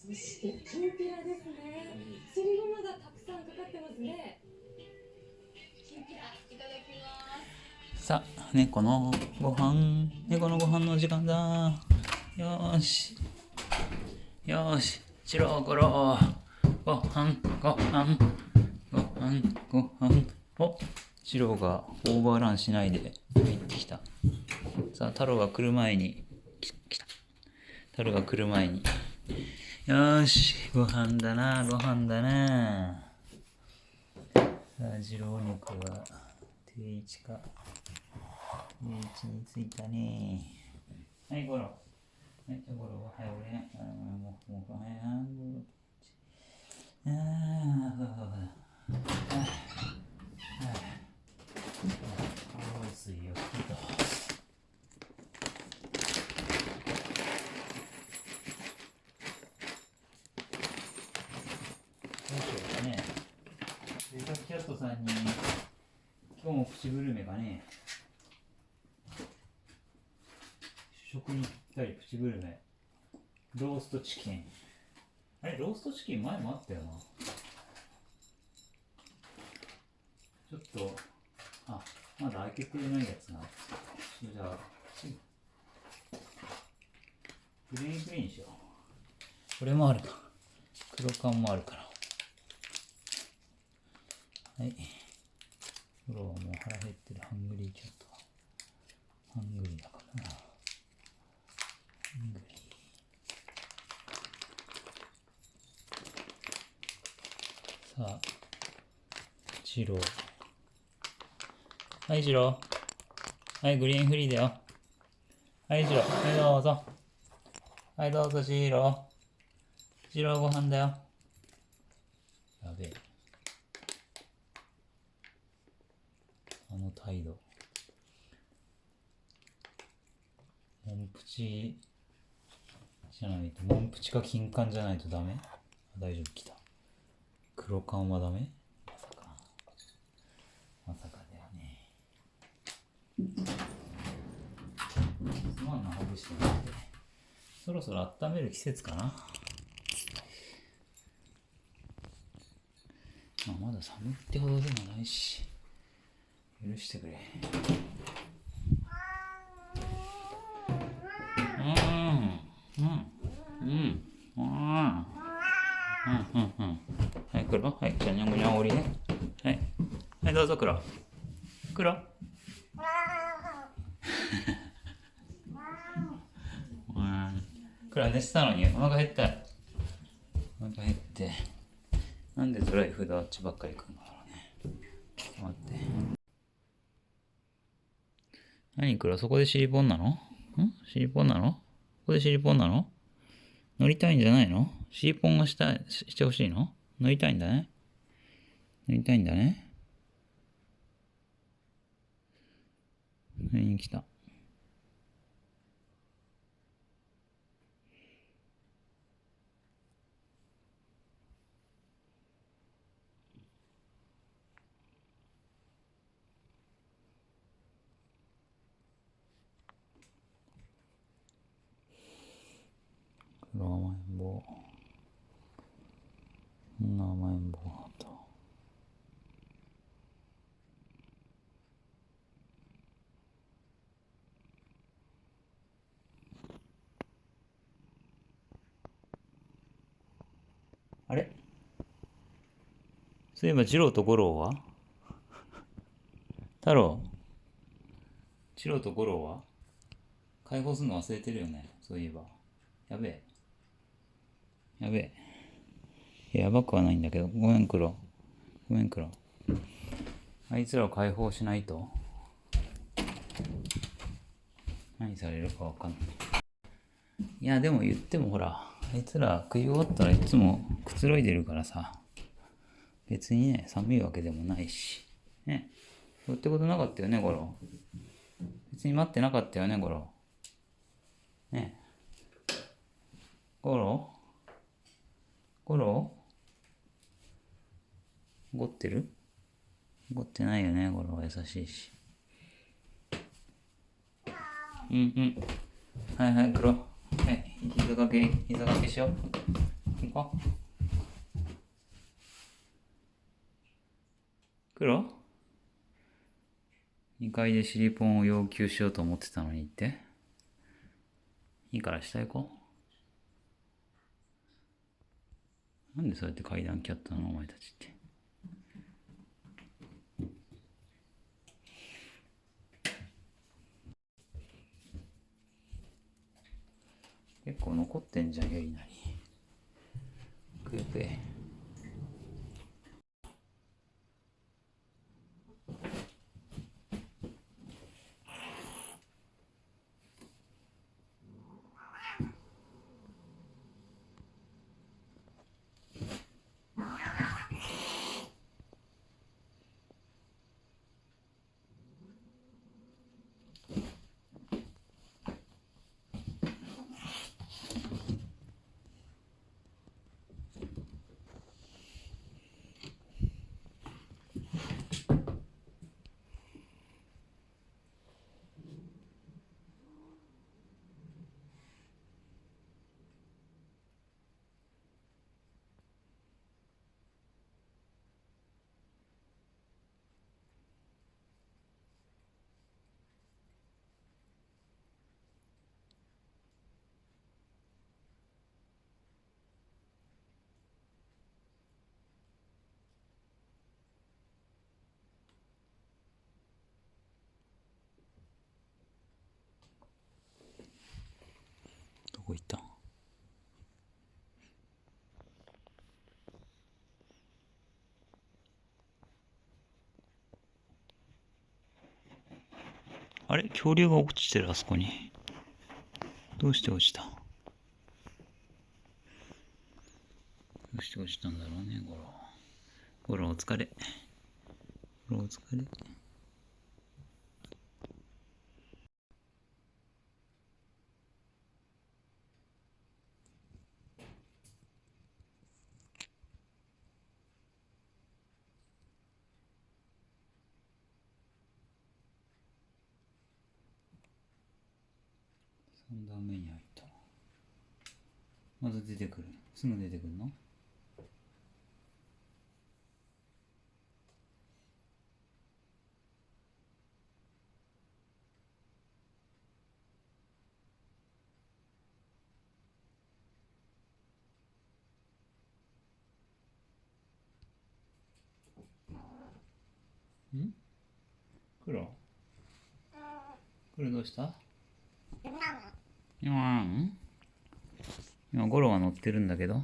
そしてきんぴらですね。すりごまがたくさんかかってますね。きんぴらいただきます。さあ、猫のご飯の時間だ。よーし。よーし。チローゴロー。ご飯、ご飯、ご飯、ご飯。お、チローがオーバーランしないで入ってきた。さあ、太郎が来る前に、来た。太郎が来る前に。よーし、ご飯だな、ご飯だな。さあ、二郎肉は定位置か。定位置についたね。はい、ゴロ。はい、ゴロ、はい、俺。もう、はい、放水を吹くと。どうしようかね。レタキャットさんに、今日もプチグルメがね、食にぴったりプチグルメ。ローストチキン。あれ、ローストチキン前もあったよな。ちょっと、まだ開けてないやつな。じゃあ、グリーングリーンにしよう。これもあるか。黒缶もあるから。はい。フローはもう腹減ってる。ハングリーキャット。ハングリーだからな。ハングリー。さあ、ジロー。はい、ジロー。はい、グリーンフリーだよ。はい、ジロー。はい、どうぞ。はい、どうぞ、ジロー。ジローご飯だよ。やべえ。あの態度。モンプチじゃないと、モンプチか金柑じゃないとダメ？大丈夫、来た。黒柑はダメ？まさかだよね。すまんな、ほぐしてなくて。そろそろ温める季節かな。まだ寒いってほどでもないし、許してくれ。はい、黒。はい、じゃあにゃんごにゃんおりね。はい。はい、どうぞ、黒。黒。黒寝てたのにお腹減った。お腹減って。なんでドライフードあっちばっかり食うんだろうね。ちょっと待って。何黒、そこでシリポンなの？シリポンなの？ここでシリポンなの？乗りたいんじゃないの？シリポンがしてほしいの？乗りたいんだね。乗りたいんだね。乗りに来た。黒甘えん坊。こんな甘えん坊なんだ。あれ？そういえば、次郎と五郎は？太郎、次郎と五郎は解放するの忘れてるよね。そういえば。やべえ。やべえ。やばくはないんだけど。ごめん、黒。ごめん、黒。あいつらを解放しないと。何されるかわかんない。いや、でも言ってもほら、あいつら食い終わったらいつもくつろいでるからさ。別にね、寒いわけでもないし。ね。そうってことなかったよね、ゴロ。別に待ってなかったよね、ゴロ。ね。ゴロゴロ怒ってる？怒ってないよね、ゴロは優しいし。はいはい、黒。はい、膝掛けしよう。行こう。黒 ?2 階でシリポンを要求しようと思ってたのにって。いいから下行こう。なんでそうやって階段キャットなのお前たちって。結構残ってんじゃん、よりなり。食え食え。どこ行ったん？あれ恐竜が落ちてる、あそこに。どうして落ちた？どうして落ちたんだろうね、ゴロ。ゴロお疲れ。ゴロお疲れ。3段目に入った。まだ出てくる。すぐ出てくるの？ん？黒？黒どうした？今ゴロが乗ってるんだけど。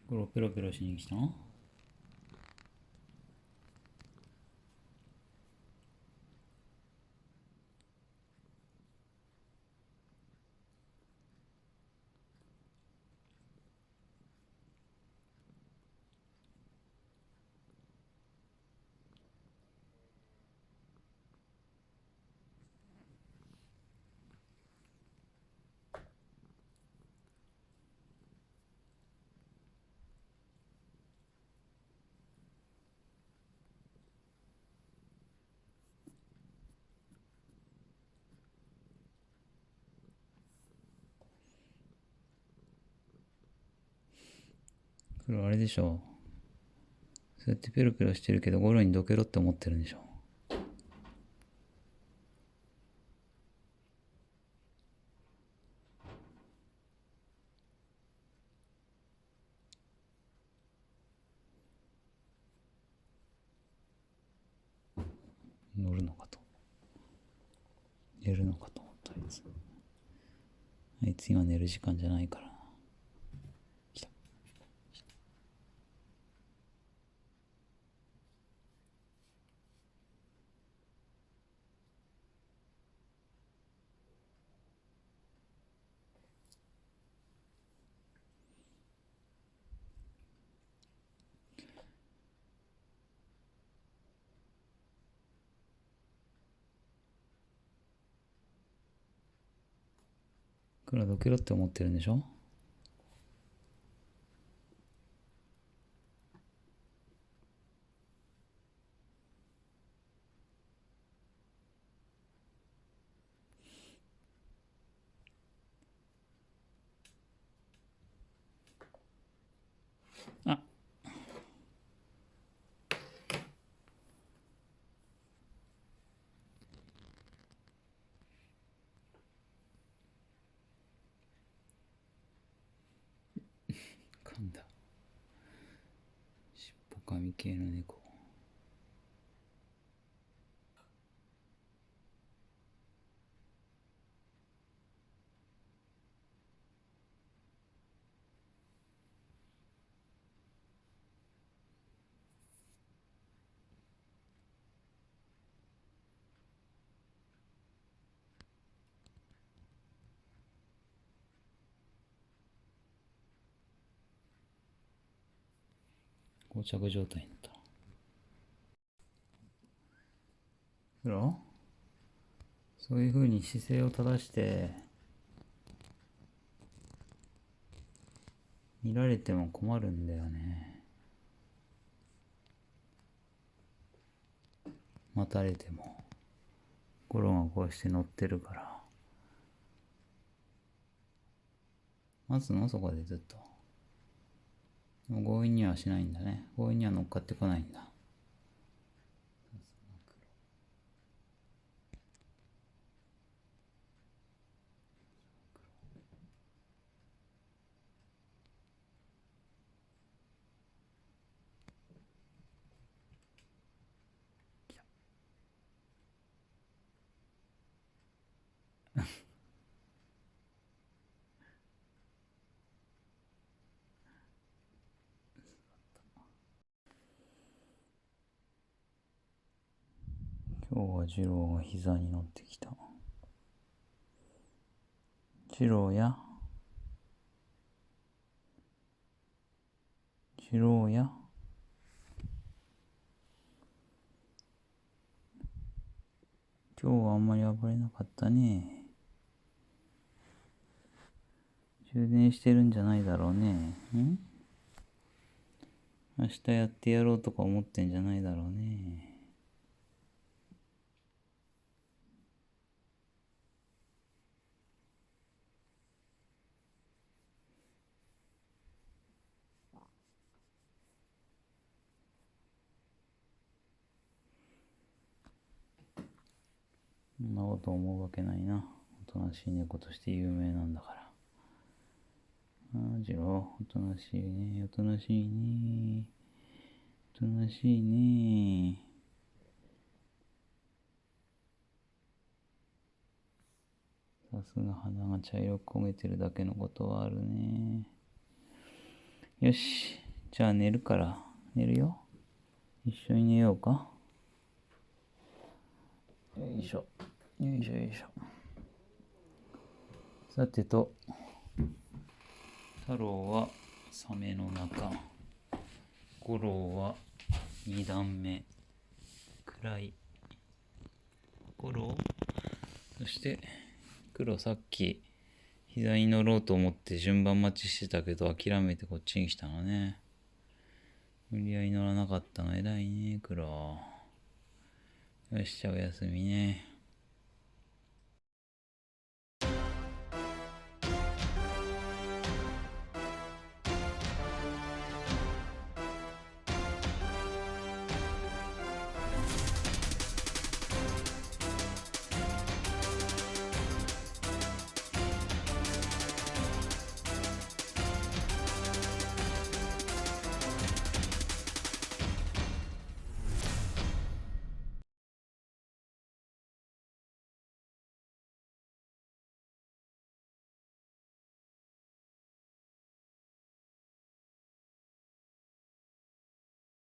ゴロペロペロしに来たの？黒あれでしょ。そうやってペロペロしてるけどゴロにどけろって思ってるんでしょ。乗るのかと。寝るのかと思ったあいつ。あいつ今寝る時間じゃないからな。来た。黒どけろって思ってるんでしょ。なんだ。尻尾噛み系の猫。膠着状態になった。黒？そういう風に姿勢を正して見られても困るんだよね。待たれても。黒がこうして乗ってるから。待つのそこでずっと。もう強引にはしないんだね。強引には乗っかってこないんだ。今日は次郎が膝に乗ってきた。次郎や。次郎や。今日はあんまり暴れなかったね。充電してるんじゃないだろうね。明日やってやろうとか思ってんじゃないだろうね。そんなこと思うわけないな。おとなしい猫として有名なんだから。次郎、おとなしいね、おとなしいね。おとなしいね。さすが鼻が茶色く焦げてるだけのことはあるね。よし。じゃあ寝るから。寝るよ。一緒に寝ようか。よいしょ。よいしょよいしょ。さてと、太郎はサメの中。五郎は二段目。暗い。五郎？そして、黒さっき膝に乗ろうと思って順番待ちしてたけど諦めてこっちに来たのね。無理やり乗らなかったの偉いね、黒。よし、じゃあおやすみね。